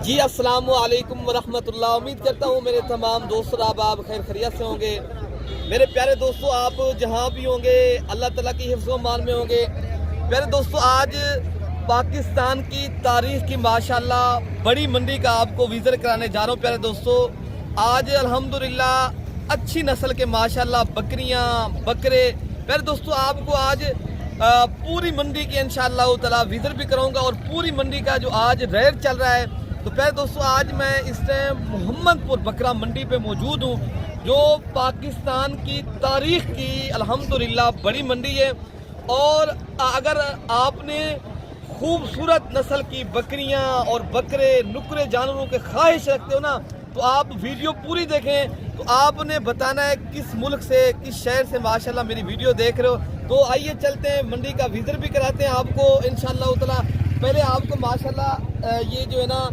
जी अस्सलाम वालेकुम वरहमतुल्लाह। उम्मीद करता हूँ मेरे तमाम दोस्त आप खैर खैरियत से होंगे। मेरे प्यारे दोस्तों, आप जहाँ भी होंगे अल्लाह ताला की हिफ्ज़ व अमान में होंगे। प्यारे दोस्तों, आज पाकिस्तान की तारीख़ की माशाल्लाह बड़ी मंडी का आपको विज़िट कराने जा रहा हूँ। प्यारे दोस्तों, आज अल्हम्दुलिल्लाह अच्छी नस्ल के माशाल्लाह बकरियाँ बकरे, प्यारे दोस्तों आपको आज पूरी मंडी के इंशाअल्लाह ताला विज़िट भी कराऊंगा और पूरी मंडी का जो आज रेट चल रहा है। तो प्यारे दोस्तों, आज मैं इस टाइम मोहम्मदपुर बकरा मंडी पे मौजूद हूँ, जो पाकिस्तान की तारीख़ की अल्हम्दुलिल्लाह बड़ी मंडी है। और अगर आपने खूबसूरत नस्ल की बकरियाँ और बकरे नुकरे जानवरों के ख्वाहिश रखते हो ना, तो आप वीडियो पूरी देखें। तो आपने बताना है किस मुल्क से, किस शहर से माशाल्लाह मेरी वीडियो देख रहे हो। तो आइए चलते हैं, मंडी का विज़िट भी कराते हैं आपको इंशाअल्लाह ताला। पहले आपको माशाल्लाह ये जो है ना,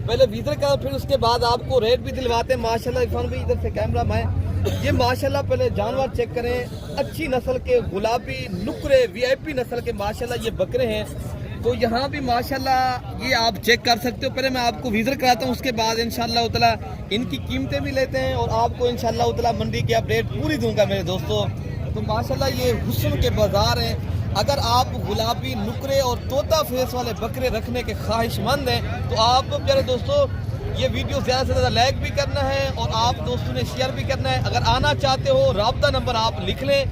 पहले विज़िट करो, फिर उसके बाद आपको रेट भी दिलवाते हैं माशाल्लाह। इरफान भाई इधर से कैमरा में ये माशाल्लाह पहले जानवर चेक करें। अच्छी नस्ल के गुलाबी नुकरे VIP नस्ल के माशाल्लाह ये बकरे हैं। तो यहाँ भी माशाल्लाह ये आप चेक कर सकते हो। पहले मैं आपको विज़िट कराता हूँ, उसके बाद इंशाअल्लाह ताला इनकी कीमतें भी लेते हैं और आपको इंशाअल्लाह ताला मंडी की अपडेट पूरी दूंगा मेरे दोस्तों। तो माशाल्लाह ये हुस्न के बाज़ार हैं। अगर आप गुलाबी नुकरे और तोता फेस वाले बकरे रखने के ख्वाहिशमंद हैं तो आप प्यारे दोस्तों ये वीडियो ज़्यादा से ज़्यादा लाइक भी करना है और आप दोस्तों ने शेयर भी करना है। अगर आना चाहते हो, राब्ता नंबर आप लिख लें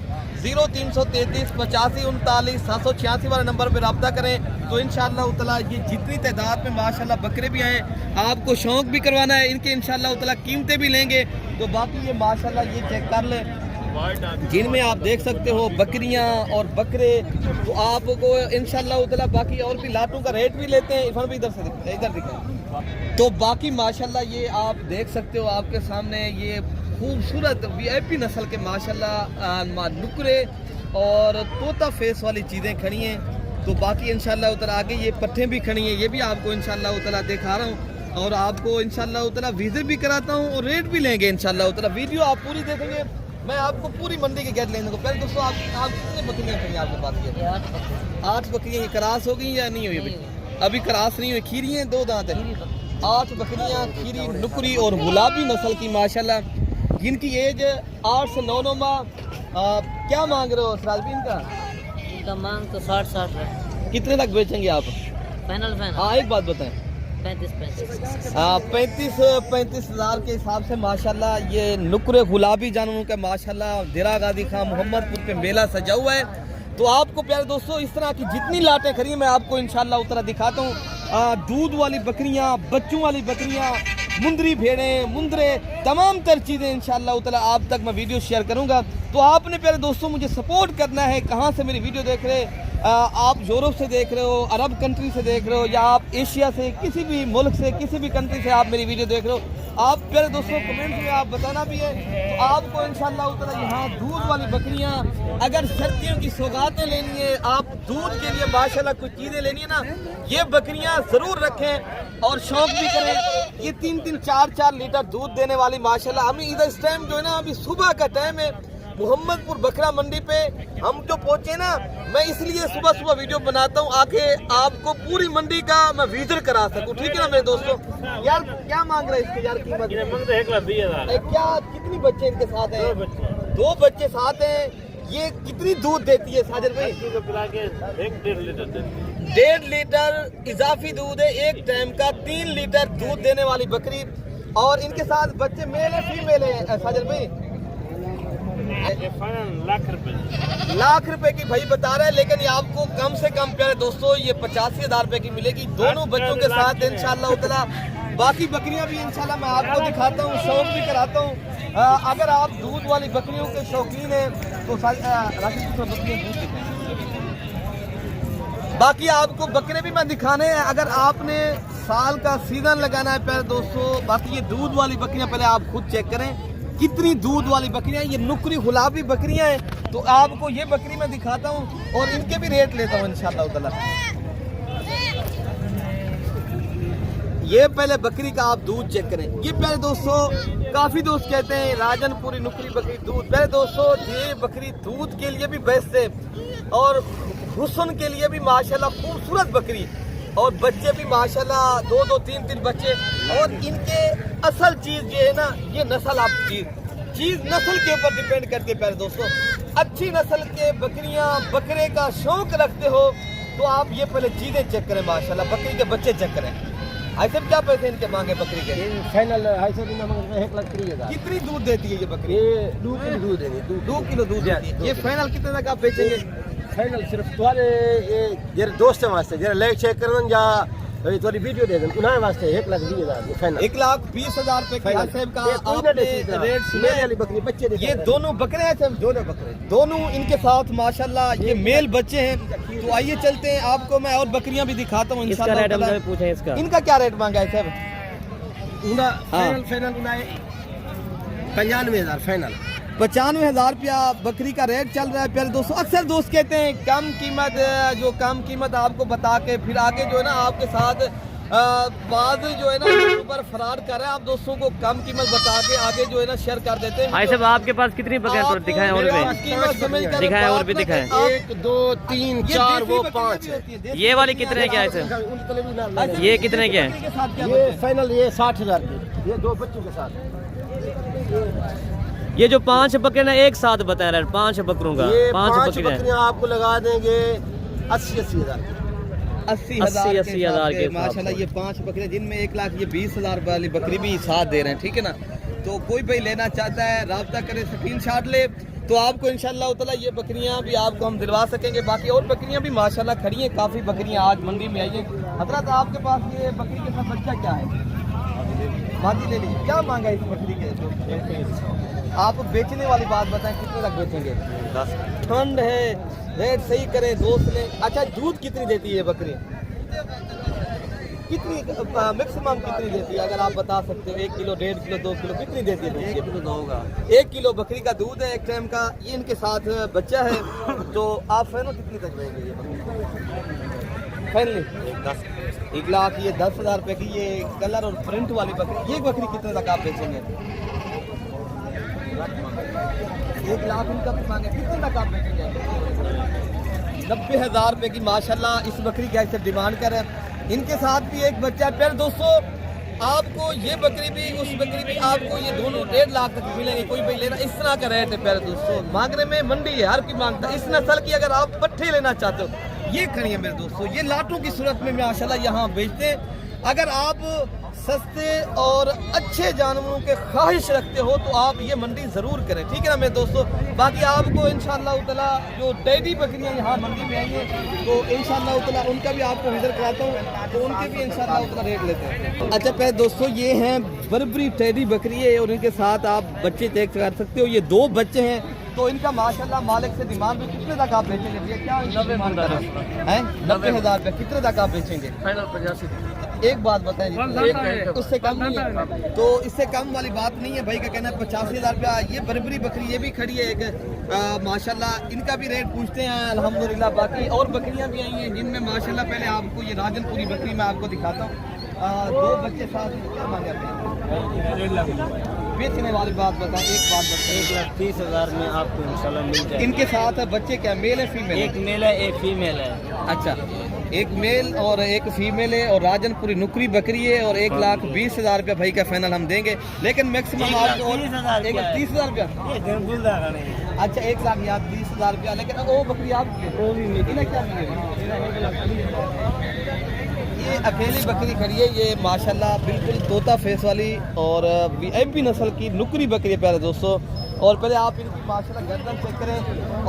0333 85 39 786 वाले नंबर पर रब्ता करें। तो इंशाअल्लाह ताला ये जितनी तादाद में माशाल्लाह बकरे भी आए, आपको शौक भी करवाना है इनके, इंशाअल्लाह ताला कीमतें भी लेंगे। तो बाकी ये माशाल्लाह ये चेक कर ले, जिनमें आप देख सकते हो बकरियां और बकरे। तो आपको इंशाअल्लाह ताला बाकी और भी लाटों का रेट भी लेते हैं। इरफान भी इधर दिखाएं। तो बाकी माशाल्लाह ये आप देख सकते हो, आपके सामने ये खूबसूरत VIP नस्ल के माशाल्लाह नुकरे और तोता फेस वाली चीज़ें खड़ी हैं। तो बाकी इंशाअल्लाह ताला आगे ये पट्ठे भी खड़ी हैं, ये भी आपको इंशाअल्लाह ताला दिखा रहा हूँ और आपको इंशाअल्लाह ताला विज़िट भी कराता हूँ और रेट भी लेंगे इंशाअल्लाह ताला। वीडियो आप पूरी देखेंगे, मैं आपको पूरी मंडी के गेट लेने को। पहले दोस्तों आप कितने बकरियाँ खड़ी आपके पास? ये 8 बकरियाँ क्रॉस हो गई या नहीं हुई? अभी क्रॉस नहीं हुई, खीरी हैं, 2 दांत है। 8 बकरियाँ खीरी नुकरी और गुलाबी नस्ल की माशाल्लाह, जिनकी एज 8 से 9 माह। क्या मांग रहे हो सराजबीन का? इनका मांग तो 60 है। कितने तक बेचेंगे आप? फाइनल। हाँ एक बात बताएं। 35 हज़ार के हिसाब से माशाल्लाह ये नुकरे गुलाबी जानवरों का माशाल्लाह दिरा गादी खां मोहम्मदपुर पे मेला सजा हुआ है। तो आपको प्यारे दोस्तों इस तरह की जितनी लाटें खड़ी हैं मैं आपको इंशाअल्लाह उतना दिखाता हूँ। दूध वाली बकरियाँ, बच्चों वाली बकरियाँ, मुंदरी भेड़ें, मुंदरे, तमाम तर चीज़ें इंशाअल्लाह ताला आप तक मैं वीडियो शेयर करूँगा। तो आपने प्यारे दोस्तों मुझे सपोर्ट करना है। कहाँ से मेरी वीडियो देख रहे, आप यूरोप से देख रहे हो, अरब कंट्री से देख रहे हो, या आप एशिया से, किसी भी मुल्क से, किसी भी कंट्री से आप मेरी वीडियो देख रहे हो, आप प्यारे दोस्तों कमेंट में आप बताना भी है। तो आपको इंशाअल्लाह ताला यहाँ दूध वाली बकरियाँ, अगर सर्दियों की सौगातें लेनी है, आप दूध के लिए माशाल्लाह कुछ चीज़ें लेनी है ना, ये बकरियाँ ज़रूर रखें और शौक भी करें। ये 3-3 4-4 लीटर दूध देने वाली माशाल्लाह। हमें इधर इस टाइम जो है ना, अभी सुबह का टाइम है, मोहम्मदपुर बकरा मंडी पे हम जो पहुंचे ना, मैं इसलिए सुबह सुबह वीडियो बनाता हूं आके आपको पूरी मंडी का मैं विजिट करा सकूं। ठीक है ना मेरे दोस्तों? यार क्या मांग रहे हैं इसके यार कीमत? 1,20,000। क्या कितनी बच्चे इनके साथ हैं? 2 बच्चे साथ हैं। ये कितनी दूध देती है साजिद भाई? 1.5 लीटर इजाफी दूध है एक टाइम का। 3 लीटर दूध देने वाली बकरी। और इनके साथ बच्चे मेल है फीमेल है साजिद भाई? लाख रुपए की भाई बता रहे हैं, लेकिन ये आपको कम से कम प्यारे दोस्तों ये 85,000 रुपए की मिलेगी दोनों बच्चों के साथ इंशाअल्लाह ताला। बाकी बकरियां भी इंशाअल्लाह मैं आपको दिखाता हूँ, शौक भी कराता हूँ। अगर आप दूध वाली बकरियों के शौकीन हैं तो बाकी आपको बकरे भी मैं दिखाने हैं। अगर आपने साल का सीजन लगाना है प्यारे दोस्तों, बाकी ये दूध वाली बकरियां पहले आप खुद चेक करें कितनी दूध वाली बकरियां। ये नुकरी गुलाबी बकरियां हैं। तो आपको ये बकरी मैं दिखाता हूँ और इनके भी रेट लेता हूँ इंशाअल्लाह ताला। ये पहले बकरी का आप दूध चेक करें। ये प्यारे दोस्तों काफी दोस्त कहते हैं राजनपुरी नुकरी बकरी दूध। प्यारे दोस्तों ये बकरी दूध के लिए भी बेस्ट है और हुस्न के लिए भी माशाल्लाह खूबसूरत बकरी। और बच्चे भी माशाल्लाह 2-2 3-3 बच्चे। और इनके असल चीज ये है ना, ये नस्ल आप चीज नस्ल के ऊपर डिपेंड करती है प्यारे दोस्तों। अच्छी नस्ल के बकरियां बकरे का शौक रखते हो तो आप ये पहले चीजें चेक करें माशाल्लाह, बकरी के बच्चे चेक करें। ऐसे क्या पैसे इनके मांगे बकरी के? फाइनल 1,30,000। कितनी दूध देती है ये बकरी? ये 2 किलो दूध देंगे। 2 किलो दूध देती है। ये फाइनल कितने तक आप बेचेंगे? फाइनल सिर्फ तुम्हारे ये जरा दोस्त वास्ते जरा लाइक चेक करन या थोड़ी वीडियो दे दें उन्हें वास्ते 1,20,000 फाइनल। 1,20,000 रुपए का साहब का आपने रेट सुने वाली बकरी बच्चे देखा ये दोनों बकरे हैं साहब, दोनों बकरे दोनों इनके साथ माशाल्लाह ये मेल बच्चे हैं। तो आइए चलते हैं, आपको मैं और बकरियां भी दिखाता हूँ इसका रेट हमसे पूछे इसका। इनका क्या रेट मांगा है साहब? उना फाइनल उना 95,000 फाइनल। 95,000 रुपया बकरी का रेट चल रहा है प्यारे दोस्तों। अक्सर दोस्त कहते हैं कम कीमत, जो कम कीमत आपको बता के फिर आगे जो है ना आपके साथ बाद जो है ना ऊपर फरार कर रहे हैं। आप दोस्तों को कम कीमत बता के आगे जो है ना शेयर कर देते हैं। भाई साहब आपके पास कितनी बकरियां थोड़ा दिखाएं और भी दिखाएं और भी दिखाएं। 1 2 3 4 वो 5 ये वाली कितने क्या है सर? ये कितने क्या है? ये फाइनल ये 60,000 की, ये 2 बच्चों के साथ। ये जो 5 बकरे ना एक साथ बता रहे हैं, 5 बकरों का ये 5 बकरियां आपको लगा देंगे 80,000 80,000 के माशाल्लाह। ये 5 बकरे जिनमें 1,00,000 ये 20,000 वाली बकरी भी साथ दे रहे हैं, ठीक है ना। तो कोई भाई लेना चाहता है राब्ता करे, स्क्रीनशॉट ले तो आपको इंशाल्लाह ताला ये बकरियां भी आपको हम दिलवा सकेंगे। बाकी और बकरियां भी माशाल्लाह खड़ी हैं, काफ़ी बकरियां आज मंडी में आई हैं। हजरत आपके पास ये बकरी के साथ बच्चा क्या है? मादी ले लीजिए। क्या मांगा इस बकरी के? आप बेचने वाली बात बताएं, कितने तक बेचेंगे? 10। ठंड है, रेट सही करें दोस्त ने। अच्छा दूध कितनी देती है ये बकरी? कितनी मैक्सिमम कितनी देती है अगर आप बता सकते हो? 1 किलो 1.5 किलो 2 किलो कितनी देती है? 1 किलो होगा। 1 किलो बकरी का दूध है एक टाइम का। ये इनके साथ बच्चा है। तो आप फाइनल कितनी तक देंगे ये बकरी? फाइनली 10। 1,00,000 ये 10,000 रुपए की ये कलर और प्रिंट वाली बकरी। ये बकरी कितने तक आप बेचेंगे? 1,00,000 उनका मांगे, कितने तक आप बेचेंगे? 90,000 रुपए की माशाल्लाह इस बकरी की ऐसे डिमांड कर रहे हैं। इनके साथ भी एक बच्चा है। प्यारे दोस्तों आपको ये बकरी भी उस बकरी भी आपको ये दोनों 1.5 लाख तक मिलेंगे। कोई भाई लेना इस तरह का रेट है प्यारे दोस्तों। मांगने में मंडी है, हर की मांगता है। इस नस्ल की अगर आप पट्ठे लेना चाहते हो ये खड़ी है मेरे दोस्तों। ये लाटों की सूरत में माशाल्लाह यहाँ बेचते हैं। अगर आप सस्ते और अच्छे जानवरों के ख्वाहिश रखते हो तो आप ये मंडी ज़रूर करें, ठीक है ना मेरे दोस्तों। बाकी आपको इंशाअल्लाह ताला जो टेडी बकरियां यहाँ मंडी में आई हैं तो इंशाअल्लाह ताला उनका भी आपको विजिट कराता हूँ, तो उनके भी इंशाअल्लाह ताला रेट लेते हैं। अच्छा प्यारे दोस्तों ये हैं बर्बरी टेडी बकरी है और इनके साथ आप बच्चे चेक कर सकते हो। ये 2 बच्चे हैं। तो इनका माशाल्लाह मालिक से डिमांड भी कितने तक आप बेचेंगे? ये क्या 90,000 रुपये कितने तक आप बेचेंगे? फाइनल 85। एक बात बताएं, उससे कम नहीं है। तो इससे कम वाली बात नहीं है। भाई का कहना है 85,000 रुपया। ये बर्बरी बकरी ये भी खड़ी है एक माशाल्लाह। इनका भी रेट पूछते हैं अल्हम्दुलिल्लाह। बाकी और बकरियां भी आई हैं जिनमें माशाल्लाह पहले आपको ये राजनपुरी बकरी मैं आपको दिखाता हूँ। 2 बच्चे साथ क्या मांगे हैं? 1.5 लाख। बेचने वाली बात बताएं, एक बात बताएं। 1,30,000 में आपको इंशाल्लाह मिल जाएगा। इनके साथ बच्चे क्या मेल है फीमेल? एक मेल है एक फीमेल है। अच्छा एक मेल और एक फीमेल है और राजनपुरी नुकरी बकरी है और 1,20,000 रुपया भाई का फाइनल हम देंगे। लेकिन मैक्सिमम आपको 1,30,000 रुपया। अच्छा 1,20,000 रुपया। लेकिन वो बकरी आपकी वो भी इन्हें क्या ये अकेली बकरी खड़ी है। ये माशाल्लाह बिल्कुल तोता फेस वाली और VIP नस्ल की नुकरी बकरी है प्यारे दोस्तों। और पहले आप इनकी माशाल्लाह गर्दन चेक करें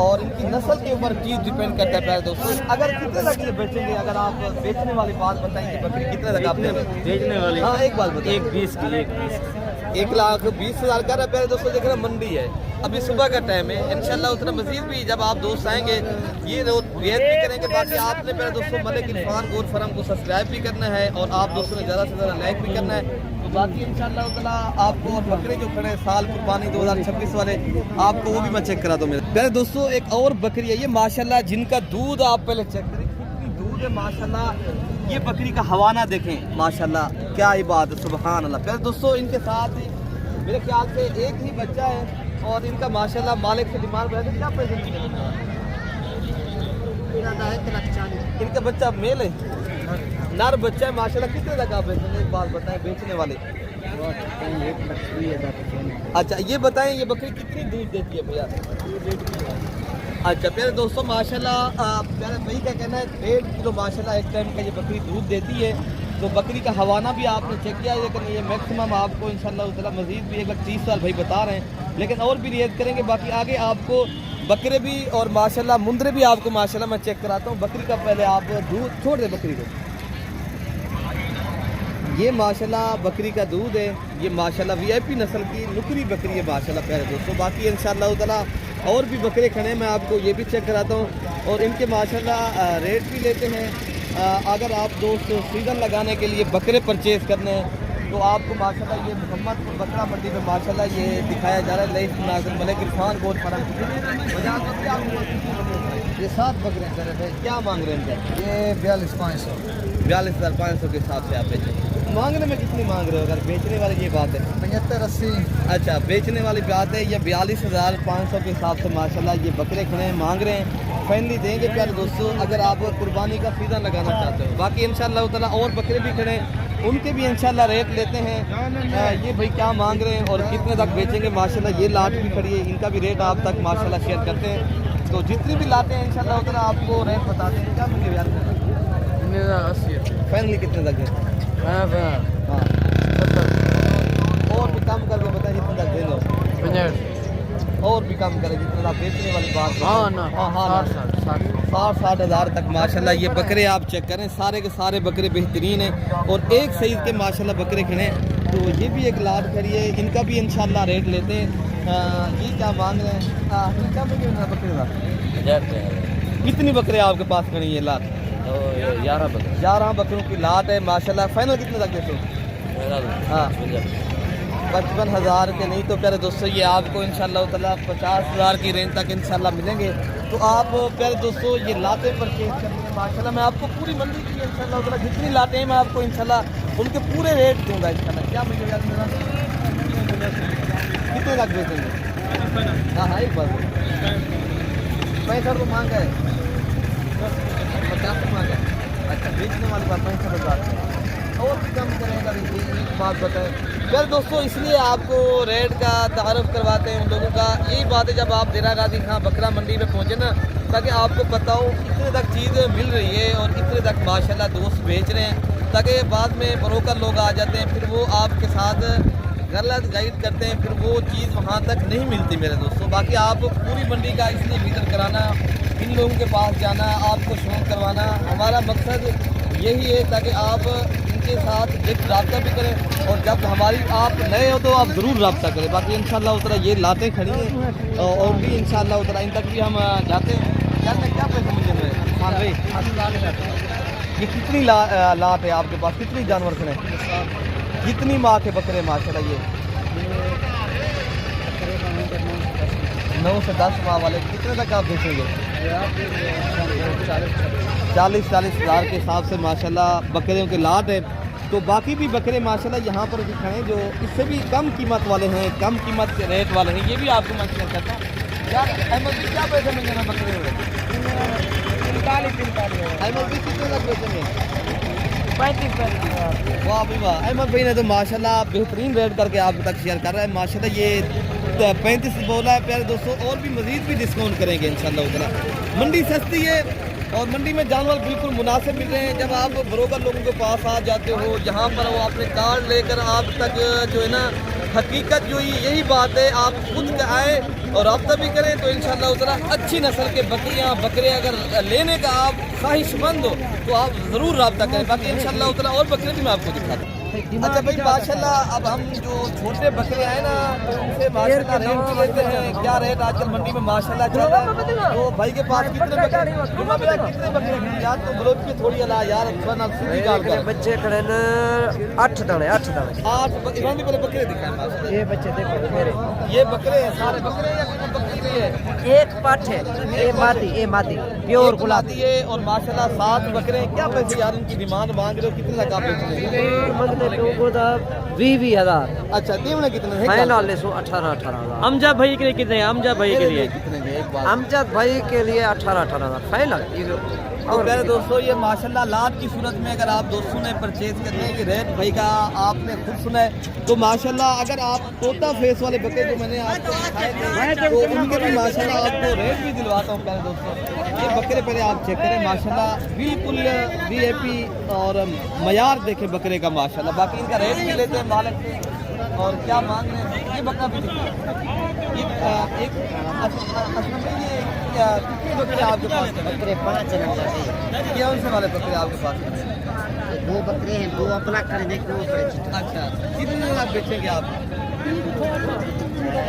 और इनकी नस्ल के ऊपर चीज़ डिपेंड करता है प्यारे दोस्तों। अगर कितने तक ये बेचेंगे? अगर आप बेचने वाली बात बताएंगे बकरी कितने तक आप बेचने वाली? हाँ एक बात बताइए। 1,20 की 1,20,000 का रहा प्यारे दोस्तों। देख रहे मंडी है, अभी सुबह का टाइम है। इंशाल्लाह उतना मजीद भी जब आप दोस्त आएंगे ये रियायत भी करेंगे। बाकी आपने मेरे दोस्तों मलिक इरफान गोर फरम को सब्सक्राइब भी करना है और आप दोस्तों ने ज़्यादा से ज़्यादा लाइक भी करना है। तो बाकी इंशाल्लाह ताला आपको और बकरे जो खड़े साल कुर्बानी 2026 वाले आपको वो भी मैं चेक करा दूँ मेरे प्यारे दोस्तों। एक और बकरी है ये माशाल्लाह जिनका दूध आप पहले चेक करें, कितनी दूध है माशाल्लाह। ये बकरी का हवाना देखें माशाल्लाह, क्या ही बात है, सुभान अल्लाह। प्यारे दोस्तों इनके साथ मेरे ख्याल से एक ही बच्चा है और इनका माशाल्लाह मालिक से डिमांड बढ़ा क्या पैसे इनका बच्चा मेल है नर बच्चा है माशाल्लाह। कितने तक आप बेचेंगे, एक बात बताएं बेचने वाले। अच्छा ये बताएं ये बकरी कितनी दूध देती है भैया? अच्छा प्यारे दोस्तों माशाल्लाह प्यारे भाई का कहना है 1.5 किलो माशाल्लाह एक टाइम का ये बकरी दूध देती है। तो बकरी का हवाना भी आपने चेक किया, लेकिन ये मैक्सिमम आपको इंशाल्लाह ताला मजीद भी 1,30,000 भाई बता रहे हैं, लेकिन और भी रियायत करेंगे। बाकी आगे आपको बकरे भी और माशाल्लाह मुंदरे भी आपको माशाल्लाह मैं चेक कराता हूँ। बकरी का पहले आप दूध छोड़ दे बकरी को। ये माशाल्लाह बकरी का दूध है, ये माशाल्लाह VIP नस्ल की नुकरी बकरी है माशाल्लाह प्यारे दोस्तों। बाकी इंशाल्लाह ताला और भी बकरे खड़े हैं, मैं आपको ये भी चेक कराता हूँ और इनके माशाल्लाह रेट भी लेते हैं। अगर आप दोस्त सीज़न लगाने के लिए बकरे परचेज़ करने हैं तो आपको माशाल्लाह ये मोहम्मदपुर बकरा मंडी में माशाल्लाह ये दिखाया जा रहा है लईफ नाज़िर मलिक इरफान गोट फार्म। ये 7 बकरे कर रहे थे, क्या मांग रहे हैं? ये 42,500 42,500 के हिसाब से आप बेचें। मांगने में कितनी मांग रहे हो? अगर बेचने वाली ये बात है 75-80। अच्छा बेचने वाली बात है, ये 42,500 के हिसाब से माशाल्लाह ये बकरे खड़े हैं, मांग रहे हैं। फाइनली देंगे प्यारे दोस्तों अगर आप कुर्बानी का सीज़न लगाना चाहते हो। बाकी इंशाल्लाह ताला और बकरे भी खड़े हैं, उनके भी इंशाल्लाह रेट लेते हैं। ये भाई क्या मांग रहे हैं और कितने तक बेचेंगे माशाल्लाह। ये लाट भी खड़ी है, इनका भी रेट आप तक माशाल्लाह शेयर करते हैं। तो जितनी भी लाते हैं इंशाल्लाह ताला आपको रेट बताते हैं। क्या मुझे यार 80। फाइनली कितने तक है? हाँ हाँ 70 और भी कम करके बताएं जितने तक दे लो। 50 और भी कम करें जितना आप बेचने वाली बात। हाँ ना हाँ 60 हज़ार तक माशाल्लाह ये बकरे आप चेक करें, सारे के सारे बकरे बेहतरीन हैं और एक सईद के माशाल्लाह बकरे खड़े हैं। तो ये भी एक लाट खड़ी है, इनका भी इंशाल्लाह रेट लेते हैं। ये क्या मांग रहे हैं? इनका भी बकरे का कितनी बकरे आपके पास खड़ी है? लाट 11 बकरों की लाट है माशाल्लाह। फाइनल कितने तक देते? हाँ 55,000 के नहीं तो प्यारे दोस्तों ये आपको इंशाल्लाह ताला 50,000 की रेंज तक इंशाल्लाह मिलेंगे। तो आप प्यारे दोस्तों ये लाटें परचेज करेंगे माशाल्लाह। मैं आपको पूरी मंडी की इंशाल्लाह ताला जितनी लाटें हैं मैं आपको इंशाल्लाह उनके पूरे रेट दूंगा इंशाल्लाह। क्या मिलेगा मेरा? कितने लाख बेचेंगे? हाँ एक बार 65 तो मांगा है, 50 मांगा है। अच्छा बेचने वाली बात 65,000 और भी कम करेगा। एक बात बताएं यार दोस्तों, इसलिए आपको रेट का तारुफ करवाते हैं उन लोगों का। यही बात है जब आप देरा गाजी खां बकरा मंडी में पहुँचे ना, ताकि आपको पता हो इतने तक चीज़ मिल रही है और इतने तक माशाल्लाह दोस्त बेच रहे हैं, ताकि बाद में ब्रोकर लोग आ जाते हैं फिर वो आपके साथ गलत गाइड करते हैं, फिर वो चीज़ वहाँ तक नहीं मिलती मेरे दोस्तों। बाकी आप पूरी मंडी का इसलिए विजिट कराना, इन लोगों के पास जाना, आपको शौक करवाना हमारा मकसद यही है, ताकि आप इनके साथ एक रब्ता भी करें और जब हमारी आप नए हो तो आप ज़रूर रब्ता करें। बाकी इंशाल्लाह उतरा ये लातें खड़ी हैं और भी इंशाल्लाह उतरा इन तक भी हम जाते हैं। यार मैं क्या पैसे मुझे हाँ भाई ये कितनी लात है आपके पास? कितनी जानवर खड़े हैं? कितनी माँ के बकरे माशाल्लाह? ये 9 से 10 माह वाले कितने तक आप बेचेंगे? 40-40 हज़ार के हिसाब से माशाल्लाह बकरियों के लाट है। तो बाकी भी बकरे माशाल्लाह यहाँ पर भी खड़े हैं जो इससे भी कम कीमत वाले हैं, कम कीमत के रेट वाले हैं। ये भी आपको मैं शेयर करता हूँ। यार अहमद जी क्या पैसे मिलेंगे ना बकरे में? 45 अहमद जी कितने तक बेचेंगे? 35। वाह भाई वाह, अहमद भाई ने तो माशाल्लाह बेहतरीन रेट करके आप तक शेयर कर रहा है माशाल्लाह। ये 35 बोला है प्यारे दोस्तों, और भी मज़ीद भी डिस्काउंट करेंगे इंशाल्लाह उतना। मंडी सस्ती है और मंडी में जानवर बिल्कुल मुनासिब मिल रहे हैं। जब आप ब्रोकर लोगों के पास आ जाते हो, जहाँ पर वो अपने कार्ड लेकर आप तक जो है ना, हकीकत जो यही बात है, आप खुद आए और रब्ता भी करें तो इंशाल्लाह उतना अच्छी नस्ल के बकरियाँ बकरे अगर लेने का आप ख्वाहिशमंद हो तो आप ज़रूर रब्ता करें। बाकी इंशाल्लाह उतना और बकरे भी मैं आपको दिखाता हूँ। अच्छा भाई माशाल्लाह अब हम जो छोटे बकरे आए ना तो उनसे माशाल्लाह रेट भी लेते हैं। क्या रेट आजकल मंडी में माशाल्लाह चल रहा है? तो भाई के पास कितने बकरे यार? तो ब्लोक की थोड़ी अला यार बच्चे खड़े न 8 दाने 8 इन्होंने बोले बकरे दिखाए माशाल्लाह। ये बच्चे देखो मेरे, ये बकरे हैं सारे बकरे या कोई बकरी भी है? एक पाठ है, ये मादी प्योर गुलाबी है और माशाल्लाह 7 बकरे हैं। क्या पैसे यार इनकी डिमांड मांग रहे हो? कितने तक आप बेचेंगे? 20,000। अच्छा देवना कितने है? 18,000। अमजद भाई के लिए कितने? अमजद भाई के लिए अमजद भाई के लिए 18,000 फाइनल। तो प्यारे दोस्तों ये माशाल्लाह लाट की सूरत में अगर आप दोस्तों ने परचेज करने की रेट भाई का आपने खुद सुना है तो माशाल्लाह अगर आप तोता फेस वाले बकरे जो मैंने आपको दिखाए थे तो उनके भी माशाल्लाह आपको रेट भी दिलवाता हूँ प्यारे दोस्तों। ये बकरे पहले आप चेक करें माशाल्लाह बिल्कुल वीआईपी और मयार देखे बकरे का माशाल्लाह। बाकी इनका रेट भी लेते हैं मालिक से और क्या मांग रहे हैं। ये बकरा भी ये एक कितने बकरे आपके पास बकरे 5 नंबर क्या उनसे वाले बकरे आपके पास है। 2 बकरे हैं, 2 अपना कर देखो। अच्छा कितने आप बेचेंगे आप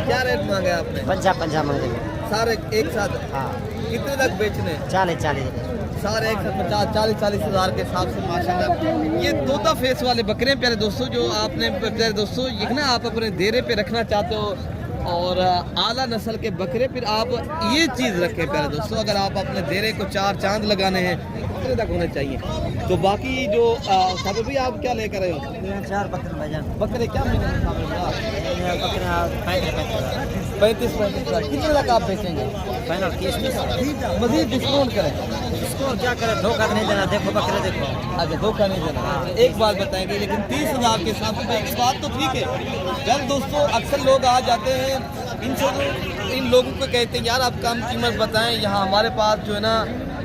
क्या रेट मांगे आपने 50 मांगे सारे एक साथ। हाँ कितने तक बेचने 40 सारे एक साथ 40 हज़ार के हिसाब से माशाल्लाह। ये तोता फेस वाले बकरे हैं प्यारे दोस्तों जो आपने प्यारे दोस्तों ये ना आप अपने डेरे पे रखना चाहते हो और आला नस्ल के बकरे फिर आप ये चीज़ रखें प्यारे दोस्तों। अगर आप अपने डेरे को 4 चांद लगाने हैं कितने तक होने चाहिए। तो बाकी जो सब भी आप क्या लेकर आए हो 4 बकरे भाईजान। बकरे क्या बकरा 35 कितने तक आप बेचेंगे फाइनल 30 मजीद डिस्काउंट करें। इसको क्या करें, धोखा नहीं देना। देखो बकरे देखो। अच्छा धोखा नहीं देना। एक बात बताएंगे लेकिन 30 हज़ार के साथ एक बात तो ठीक है यार दोस्तों। अक्सर लोग आ जाते हैं इनसे इन लोगों को कहते हैं यार आप कम कीमत बताएं। यहाँ हमारे पास जो है ना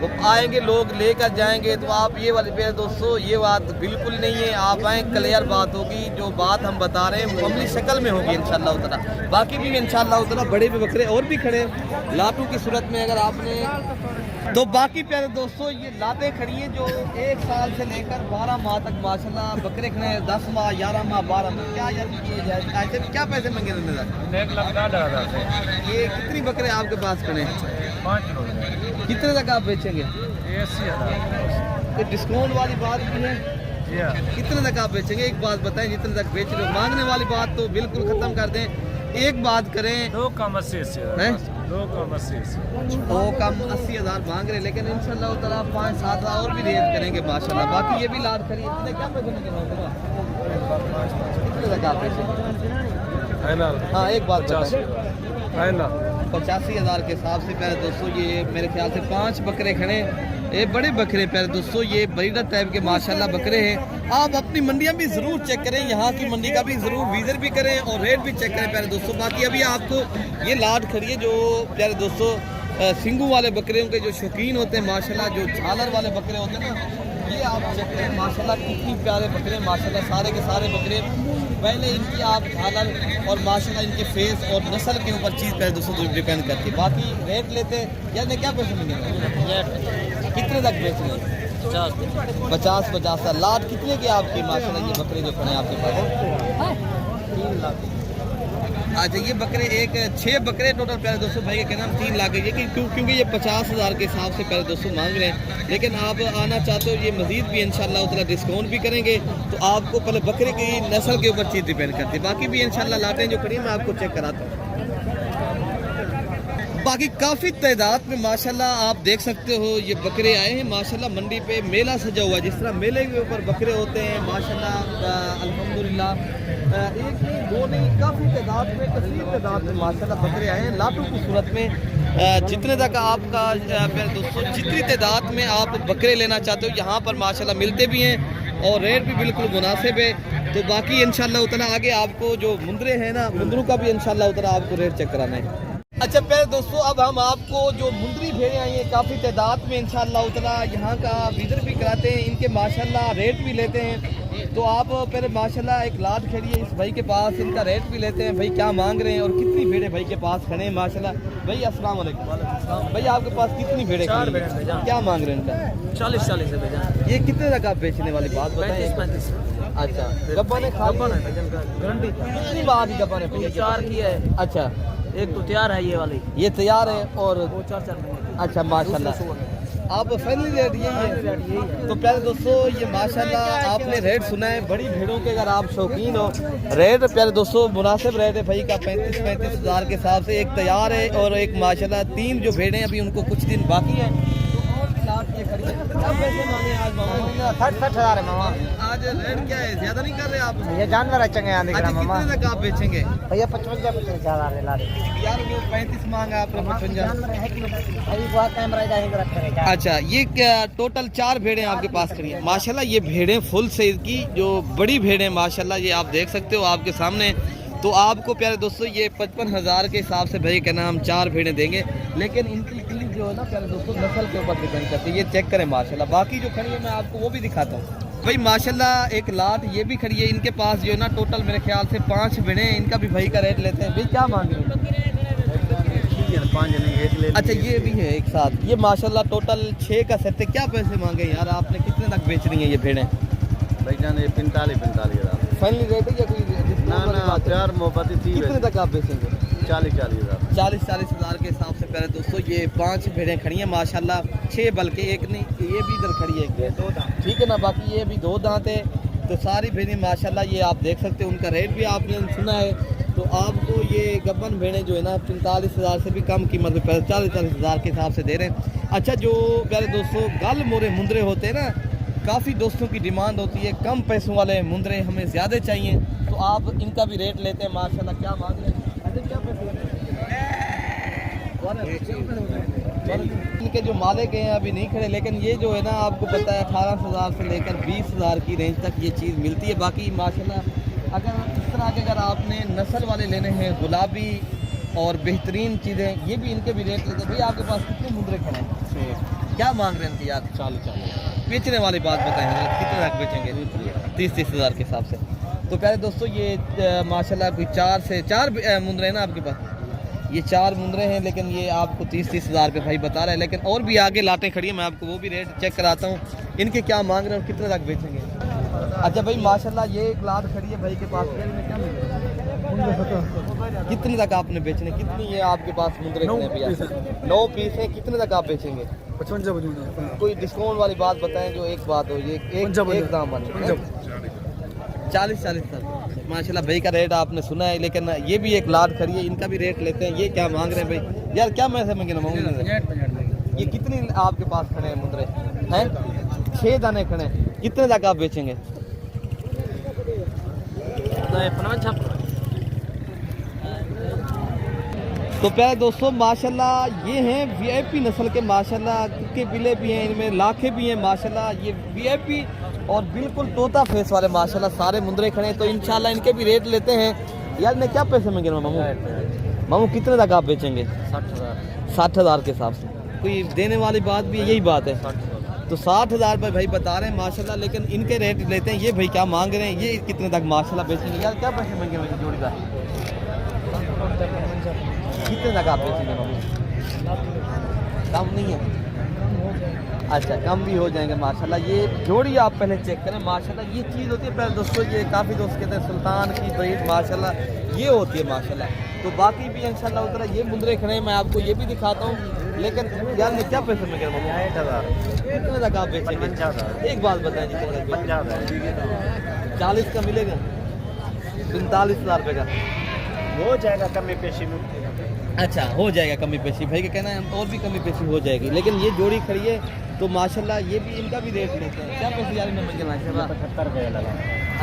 वो आएंगे लोग लेकर जाएंगे तो आप ये वाले मेरे दोस्तों ये बात बिल्कुल नहीं है। आप आए क्लियर बात होगी जो बात हम बता रहे हैं मामूली शक्ल में होगी इंशाल्लाह उतना। बाकी भी इंशाल्लाह उतना बड़े भी बकरे और भी खड़े लाटू की सूरत में अगर आपने तो बाकी प्यारे दोस्तों ये लाते खड़ी हैं जो 1 साल से लेकर 12 माह तक माशाल्लाह बकरे खड़े हैं। 10 माह 11 माह 12 माह क्या यार ऐसे क्या पैसे मांगे इन्होंने 1,60,000 ये कितनी बकरे आपके पास खड़े हैं 5 लोग कितने तक आप बेचेंगे 80,000 ये डिस्काउंट वाली बात भी है जी हाँ। कितने तक आप बेचेंगे। एक बात बताएं जितने तक बेच रहे हो मांगने वाली बात तो बिल्कुल खत्म कर दें। एक बात करें 2 कम 80 हैं 2 कम 80 वो कम 80,000 मांग रहे लेकिन इंशाल्लाह ताला 5-7 और भी रेट करेंगे माशाल्लाह। बाकी ये भी लाट खड़ी इतने क्या पैसे कितने तक आप बेचेंगे फाइनल। हाँ एक बात बताएं फाइनल 85,000 के हिसाब से प्यारे दोस्तों ये मेरे ख्याल से 5 बकरे खड़े ये बड़े बकरे प्यारे दोस्तों ये बरीडर टाइप के माशाल्लाह बकरे हैं। आप अपनी मंडियां भी ज़रूर चेक करें यहाँ की मंडी का भी ज़रूर विजिट भी करें और रेट भी चेक करें प्यारे दोस्तों। बाकी अभी आपको ये लाट खड़ी है जो प्यारे दोस्तों सिंगू वाले बकरे के जो शौकीन होते हैं माशाल्लाह जो झालर वाले बकरे होते हैं ना ये आप चेक करें माशाल्लाह कितनी प्यारे बकरे माशाल्लाह सारे के सारे बकरे। पहले इनकी आप झालर और माशाल्लाह इनके फेस और नस्ल के ऊपर चीज़ पहले दोस्तों डिपेंड करती है। बाकी रेट लेते यार क्या पैसे मिलेंगे कितने तक बेच रहे 50 लाट कितने की आपकी माशाल्लाह ये बकरे जो खड़े हैं आपके पास 3 लाख। अच्छा ये बकरे 6 बकरे टोटल प्यारे दोस्तों भाई के नाम 3 लाख है ये क्योंकि ये 50,000 के हिसाब से प्यारे दोस्तों मांग रहे हैं। लेकिन आप आना चाहते हो ये मजीद भी इंशाल्लाह उतना डिस्काउंट भी करेंगे तो आपको पहले बकरे की नस्ल के ऊपर चीज़ डिपेंड करती है। बाकी भी इंशाल्लाह लाटें जो खड़ी मैं आपको चेक कराता हूँ। बाकी काफ़ी तादाद में माशाल्लाह आप देख सकते हो ये बकरे आए हैं माशाल्लाह मंडी पे मेला सजा हुआ है। जिस तरह मेले के ऊपर बकरे होते हैं माशाल्लाह अल्हम्दुलिल्लाह एक नहीं 2 नहीं काफ़ी तादाद में कसीर तादाद में माशाल्लाह बकरे आए हैं लाटू की सूरत में। जितने तक आपका मेरे दोस्तों जितनी तादाद में आप बकरे लेना चाहते हो यहाँ पर माशाल्लाह मिलते भी हैं और रेट भी बिल्कुल मुनासिब है। तो बाकी इंशाल्लाह उतना आगे आपको जो मुंदरे हैं ना मुंदरों का भी इंशाल्लाह उतना आपको रेट चेक कराना है। अच्छा प्यारे दोस्तों अब हम आपको जो मुंदरी भेड़ें आई हैं काफ़ी तादाद में इंशाल्लाह उतना यहाँ का विजिट भी कराते हैं इनके माशाल्लाह रेट भी लेते हैं। तो आप पहले माशाल्लाह एक लाट खड़ी है इस भाई के पास इनका रेट भी लेते हैं भाई क्या मांग रहे हैं और कितनी भेड़ें भाई के पास खड़े हैं माशाल्लाह। भाई अस्सलाम वालेकुम भाई आपके पास कितनी भेड़ें 4 भेड़ें क्या मांग रहे हैं इनका 40 है। ये कितने तक आप बेचने वाली बात बताएं 35 अच्छा गब्बा ने गारंटी कितनी बात ही गब्बा ने 4 की है। अच्छा एक तो तैयार है ये वाली ये तैयार है और 4 अच्छा माशाल्लाह आप फाइनली रेट यही है। तो प्यारे दोस्तों ये माशाल्लाह आपने रेट सुना है बड़ी भीड़ों के अगर आप शौकीन हो रेट प्यारे दोस्तों मुनासिब रेट है भाई का 35 हज़ार के हिसाब से एक तैयार है और एक माशाल्लाह 3 जो भेड़ें अभी उनको कुछ दिन बाकी हैं। लाट ये खड़ी है पैसे मांगे आज मामू? 60,000 है मामा। आज रेट क्या है, ज्यादा नहीं कर रहे आप? ये जानवर अच्छे हैं दिख आज रहा मामा। कितने तक आप बेचेंगे? भैया 55,000 ला दे यार वो 35 मांगा आपने, 55। अभी बहुत टाइम रह जाएगा रखेगा। अच्छा, ये क्या टोटल 4 भेड़ें आपके पास खड़ी हैं माशाल्लाह। ये भेड़ें फुल साइज की जो बड़ी भेड़ें माशाल्लाह, ये आप देख सकते हो आपके सामने। तो आपको प्यारे दोस्तों ये 55,000 के हिसाब से भाई क्या नाम 4 भेड़ें देंगे, लेकिन इनकी क्लिक जो है ना प्यारे दोस्तों नस्ल के ऊपर डिपेंड करती है। ये चेक करें माशाल्लाह। बाकी जो खड़ी है मैं आपको वो भी दिखाता हूँ भाई माशाल्लाह। एक लाट ये भी खड़ी है, इनके पास जो है ना टोटल मेरे ख्याल से 5 भेड़ें हैं। इनका भी भाई का रेट लेते हैं। भाई क्या मांग रहे हैं? 5 नहीं एक ले। अच्छा, ये भी है एक साथ। ये माशाल्लाह टोटल 6 का सेट है। क्या पैसे मांगे यार आपने, कितने तक बेच रही हैं ये भेड़ें? भाईजान ये 45,000 फाइनली रेट है या कोई ना ना प्यार मोहब्बत थी। कितने तक आप बेचेंगे? 40,000 40,000 के हिसाब से प्यारे दोस्तों ये 5 भेड़ें खड़ी हैं माशाल्लाह। 6 बल्कि एक नहीं, ये भी इधर खड़ी है, 2 दांत, ठीक है ना। बाकी ये भी 2 दांत है। तो सारी भेड़ें माशाल्लाह ये आप देख सकते हो। उनका रेट भी आपने सुना है। तो आपको ये गब्बन भेड़ें जो है ना 45,000 से भी कम कीमत में 40,000 के हिसाब से दे रहे हैं। अच्छा, जो प्यारे दोस्तों गल मोरे मुंदरे होते हैं ना, काफ़ी दोस्तों की डिमांड होती है कम पैसों वाले मुंदरे हमें ज़्यादा चाहिए, तो आप इनका भी रेट लेते हैं माशाल्लाह। क्या मांग रहे हैं? क्या पैसे? इनके जो मालिक हैं अभी नहीं खड़े, लेकिन ये जो है ना आपको पता है 18,000 से लेकर 20,000 की रेंज तक ये चीज़ मिलती है। बाकी माशाल्लाह अगर इस तरह के अगर आपने नस्ल वाले लेने हैं गुलाबी और बेहतरीन चीज़ें, ये भी इनके भी रेट लेते हैं। भाई आपके पास कितने मुंदरे खड़े हैं? क्या मांग रहे हैं इनके यार? 40,000। बेचने वाली बात बताएंगे कितने तक बेचेंगे? 30,000 के हिसाब से। तो प्यारे दोस्तों ये माशाल्लाह कोई 4 से 4 मुंदरे हैं ना आपके पास। ये 4 मुंदरे हैं, लेकिन ये आपको 30,000 पे भाई बता रहे हैं। लेकिन और भी आगे लाटें खड़ी हैं, मैं आपको वो भी रेट चेक कराता हूँ इनके क्या मांग रहे हैं और कितने तक बेचेंगे। अच्छा भाई माशाल्लाह ये एक लाट खड़ी है भाई के पास, क्या कितने तक आपने बेचने? कितनी है आपके पास मुंदरे? 9 पीस है। कितने तक आप बेचेंगे? 55। कोई डिस्काउंट वाली बात बताएं जो एक बात हो, ये एक दाम बने 40 तक माशाल्लाह। भाई का रेट आपने सुना है, लेकिन ये भी एक लाट खड़ी है, इनका भी रेट लेते हैं। ये क्या मांग रहे हैं भाई? यार क्या मैं समझ ना, ये कितनी आपके पास खड़े हैं मुंदरे हैं? 6 दाने खड़े हैं। कितने तक आप बेचेंगे? तो प्यारे दोस्तों माशाल्लाह ये हैं वीआईपी नस्ल के माशाल्लाह, के बिले भी हैं, इनमें लाखे भी हैं माशाल्लाह। ये वीआईपी और बिल्कुल तोता फेस वाले माशाल्लाह सारे मुंदरे खड़े हैं। तो इंशाल्लाह इनके भी रेट लेते हैं। यार ने क्या पैसे में गिरा मामू कितने तक आप बेचेंगे? 60,000 के हिसाब से। कोई देने वाली बात भी यही बात है। तो 60,000 पर भाई बता रहे हैं माशाल्लाह, लेकिन इनके रेट लेते हैं। ये भाई क्या मांग रहे हैं? ये कितने तक माशाल्लाह बेचेंगे? यार क्या पैसे महंगे मुझे जोड़ीदार? कितने तक आप बेचेंगे? कम नहीं है? अच्छा, कम भी हो जाएंगे माशाल्लाह। ये जोड़ी आप पहले चेक करें माशाल्लाह। ये चीज़ होती है पहले दोस्तों, ये काफ़ी दोस्त कहते हैं सुल्तान की ब्रीड माशाल्लाह ये होती है माशाल्लाह। तो बाकी भी इंशाल्लाह उतना ये मुंदरे खड़े हैं, मैं आपको ये भी दिखाता हूँ। लेकिन यार ने क्या पैसे में गिरा? 60,000। कितने तक आप बेचेंगे? 50,000। एक बात बताएं जी, 50,000। 40 का मिलेगा? 45,000 रुपये का हो जाएगा कमी पेशी में। अच्छा, हो जाएगा कमी पेशी। भाई का कहना है और भी कमी पेशी हो जाएगी। लेकिन ये जोड़ी खड़ी है तो माशाल्लाह ये भी इनका भी रेट लेते हैं। क्या पैसे यार में मंगे माशाल्लाह? 75 रुपये लगा।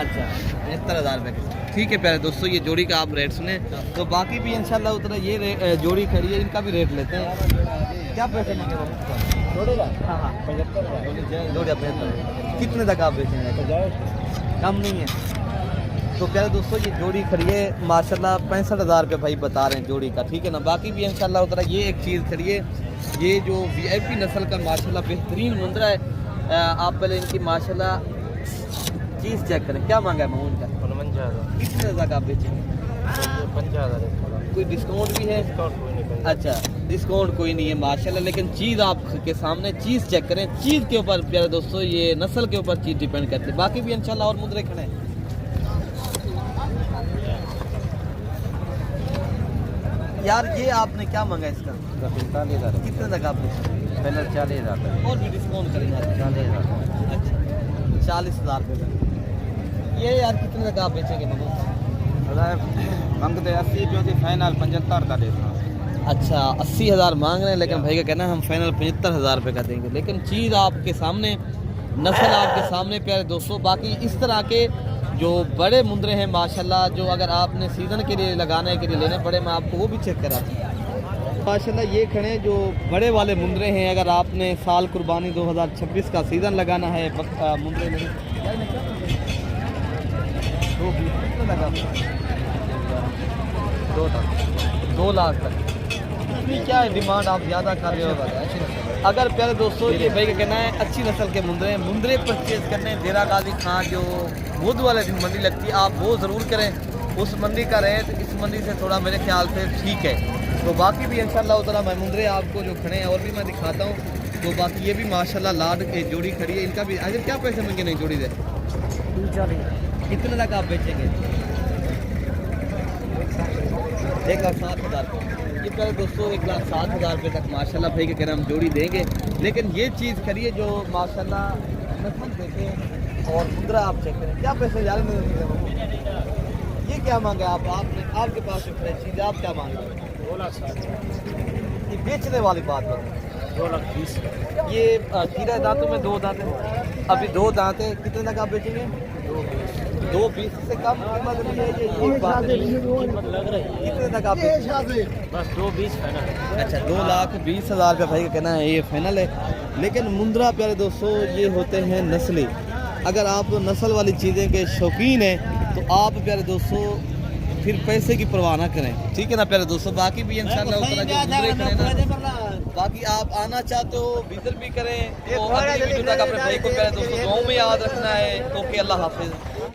अच्छा, 73,000 रुपये के। ठीक है प्यारे दोस्तों, ये जोड़ी का आप रेट सुने। तो बाकी भी इंशाल्लाह उतना ये जोड़ी खड़ी है, इनका भी रेट लेते हैं। क्या पैसे मंगे जोड़ी का? हाँ 75। जोड़ी 75। कितने तक आप बेचेंगे? कम नहीं है? तो प्यारे दोस्तों ये जोड़ी खड़ी है माशाल्लाह 65,000 रुपये भाई बता रहे हैं जोड़ी का, ठीक है ना। बाकी भी इंशाल्लाह उतना ये एक चीज़ खड़ी है, ये जो वीआईपी नस्ल का माशाल्लाह बेहतरीन मुंदरा है। आप पहले इनकी माशाल्लाह चीज़ चेक करें। क्या मांगा है मामून का? 55,000। कितने तक आप बेचेंगे? 50,000। कोई डिस्काउंट भी है? अच्छा, डिस्काउंट कोई नहीं है माशाल्लाह। लेकिन चीज़ आपके सामने चीज़ चेक करें। चीज़ के ऊपर प्यारे दोस्तों ये नस्ल के ऊपर चीज़ डिपेंड करती है। बाकी भी इंशाल्लाह और मुंदरे खड़े हैं। यार ये आपने क्या मांगा इसका? 45,000। कितने तक आप बेचेंगे? पहले 40,000। और भी डिस्काउंट करेंगे? 40,000। अच्छा, 40,000 रुपये। ये यार कितने तक आप बेचेंगे मामू? मंगते 80 जो थी फाइनल 75 का देता। अच्छा 80,000 मांग रहे हैं, लेकिन भाई का कहना है हम फाइनल 75,000 रुपये का देंगे। लेकिन चीज़ आपके सामने, नस्ल आपके सामने प्यारे दोस्तों। बाकी इस तरह के जो बड़े मुंदरे हैं माशाल्लाह, जो अगर आपने सीज़न के लिए लगाने के लिए लेने पड़े, मैं आपको वो भी चेक करा माशाल्लाह। ये खड़े जो बड़े वाले मुंदरे हैं, अगर आपने साल कुर्बानी 2026 का सीज़न लगाना है, मुंदरे नहीं 2 लाख तक। इतनी क्या है डिमांड, आप ज़्यादा कर रहे हो। अगर प्यारे दोस्तों ये भाई का कहना है अच्छी नस्ल के मुंदरे, मुंदरे परचेज करने देरा गाजी खां जो बुध वाले दिन मंडी लगती है, आप वो ज़रूर करें। उस मंडी का रेट इस मंडी से थोड़ा मेरे ख्याल से ठीक है। तो बाकी भी इंशाल्लाह ताला मैं मुंदरे आपको जो खड़े हैं और भी मैं दिखाता हूँ। तो बाकी ये भी माशाल्लाह लाड की जोड़ी खड़ी है, इनका भी अगर क्या पैसे मंगे नहीं जोड़ी दे, कितने तक आप बेचेंगे? 1,60,000। ये पहले दोस्तों 1,60,000 रुपये तक माशाल्लाह भाई के कहना हम जोड़ी देंगे। लेकिन ये चीज़ खड़ी है जो माशाल्लाह नस्ल देखें और मुद्रा आप चेक करें, क्या पैसे जा रहे हैं? ये क्या मांगे आपने, आपके पास जो फ्रेश चीज़ आप क्या मांगे? 2,60,000। ये बेचने वाली बात है। 2,20,000। ये खीरा दांतों में 2 दांत हैं, अभी 2 दांत हैं, कितने तक आप बेचेंगे? 2,20 से कम कीमत नहीं है ये कीमत लग रही है। कितने तक आप बेचेंगे? बस 2,20,000 फाइनल। अच्छा 2,20,000 रुपये भाई का कहना है, ये फाइनल है। लेकिन मुंद्रा प्यारे दोस्तों ये होते हैं नस्ली। अगर आप नस्ल वाली चीज़ें के शौकीन हैं तो आप प्यारे दोस्तों फिर पैसे की परवाह ना करें, ठीक है ना प्यारे दोस्तों। बाकी भी इंशाल्लाह उस तरह के मुंदरे खड़े ना, बाकी आप आना चाहते हो विजिट भी करें। तो अगली वीडियो तक अपने भाई को प्यारे दोस्तों गाँव में याद रखना है। ओके, अल्लाह हाफिज़।